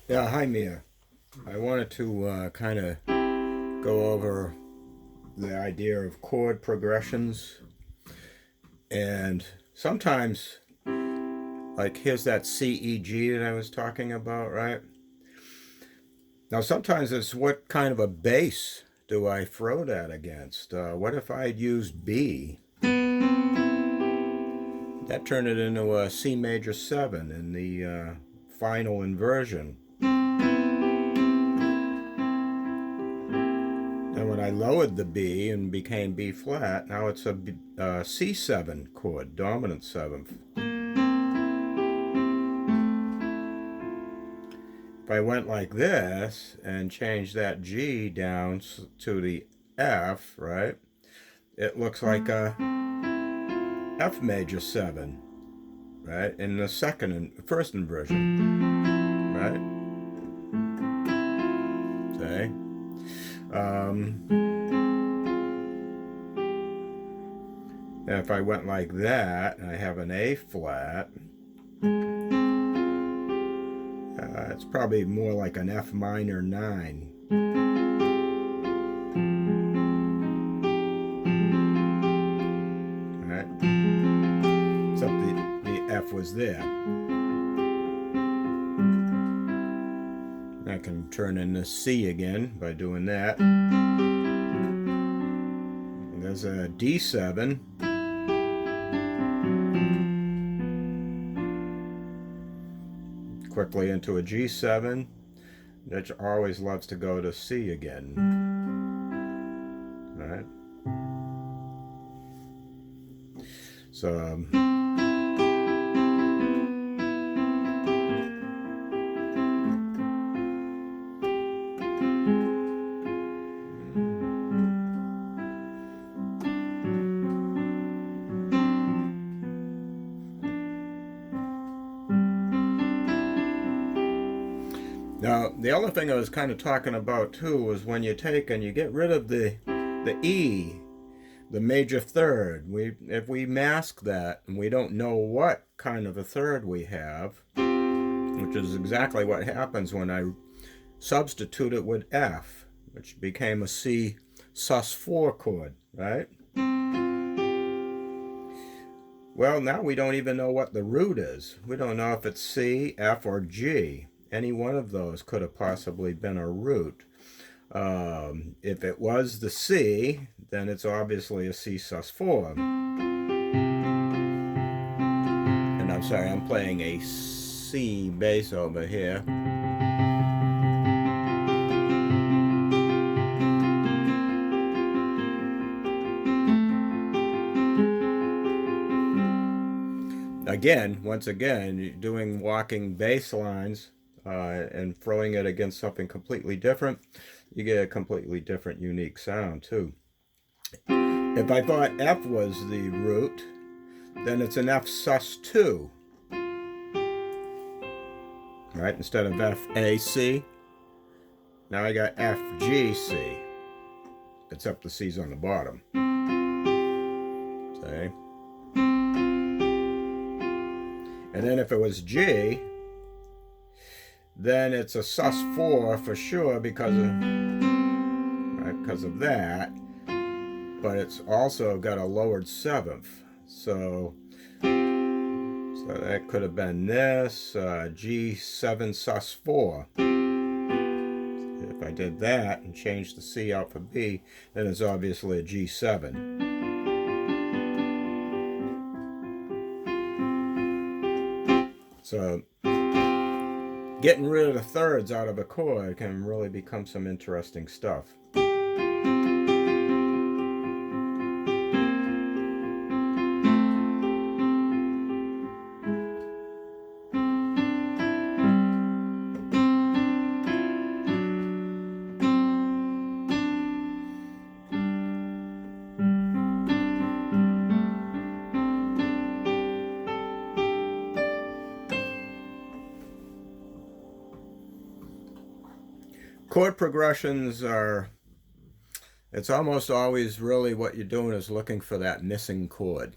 Yeah, hi Mia. I wanted to kind of go over the idea of chord progressions, and sometimes, like, here's that C E G that I was talking about, right? Now, sometimes it's what kind of a bass do I throw that against? What if I'd used B? That turned it into a C major 7 in the final inversion. And when I lowered the B and became B flat, now it's a C7 chord, dominant seventh. If I went like this and changed that G down to the F, right, it looks like a F major 7, right, in the first inversion, right? See? And if I went like that, and I have an A flat, it's probably more like an F minor 9. Right? Except the F was there. I can turn into C again by doing that. And there's a D7. Quickly into a G7, which always loves to go to C again. Right? So now the other thing I was kind of talking about too was when you take and you get rid of the E, the major third. If we mask that and we don't know what kind of a third we have, which is exactly what happens when I substitute it with F, which became a C sus4 chord, right? Well, now we don't even know what the root is. We don't know if it's C, F, or G. Any one of those could have possibly been a root. If it was the C, then it's obviously a C sus4. And I'm sorry, I'm playing a C bass over here. Again, once again, doing walking bass lines and throwing it against something completely different, you get a completely different, unique sound too. If I thought F was the root, then it's an F sus2, right? Instead of F A C, now I got F G C, except the C's on the bottom. See? And then if it was G, then it's a sus4 for sure because of that. But it's also got a lowered seventh. So that could have been this, G7 sus4. If I did that and changed the C out for B, then it's obviously a G7. So getting rid of the thirds out of a chord can really become some interesting stuff. Chord progressions are, it's almost always really what you're doing is looking for that missing chord.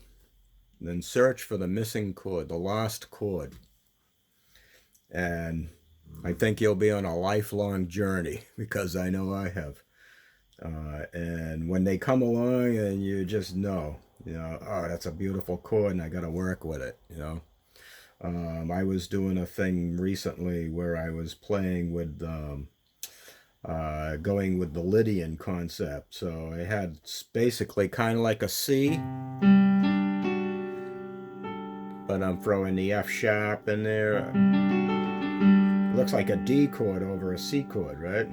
Then search for the missing chord, the lost chord. And I think you'll be on a lifelong journey, because I know I have. And when they come along and you just know, oh, that's a beautiful chord and I got to work with it. I was doing a thing recently where I was playing with, going with the Lydian concept. So I had basically kind of like a C, but I'm throwing the F sharp in there. It looks like a D chord over a C chord, right?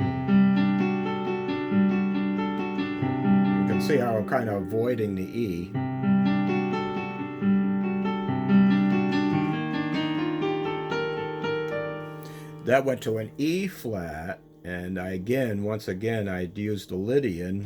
You can see how I'm kind of avoiding the E. That went to an E flat, and once again, I'd used the Lydian.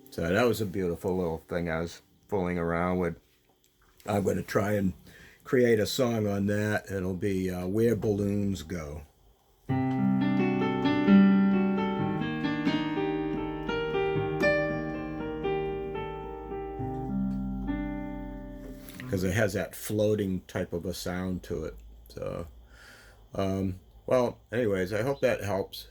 So that was a beautiful little thing I was fooling around with. I'm going to try and create a song on that. It'll be Where Balloons Go. Because it has that floating type of a sound to it. So, well, anyways, I hope that helps.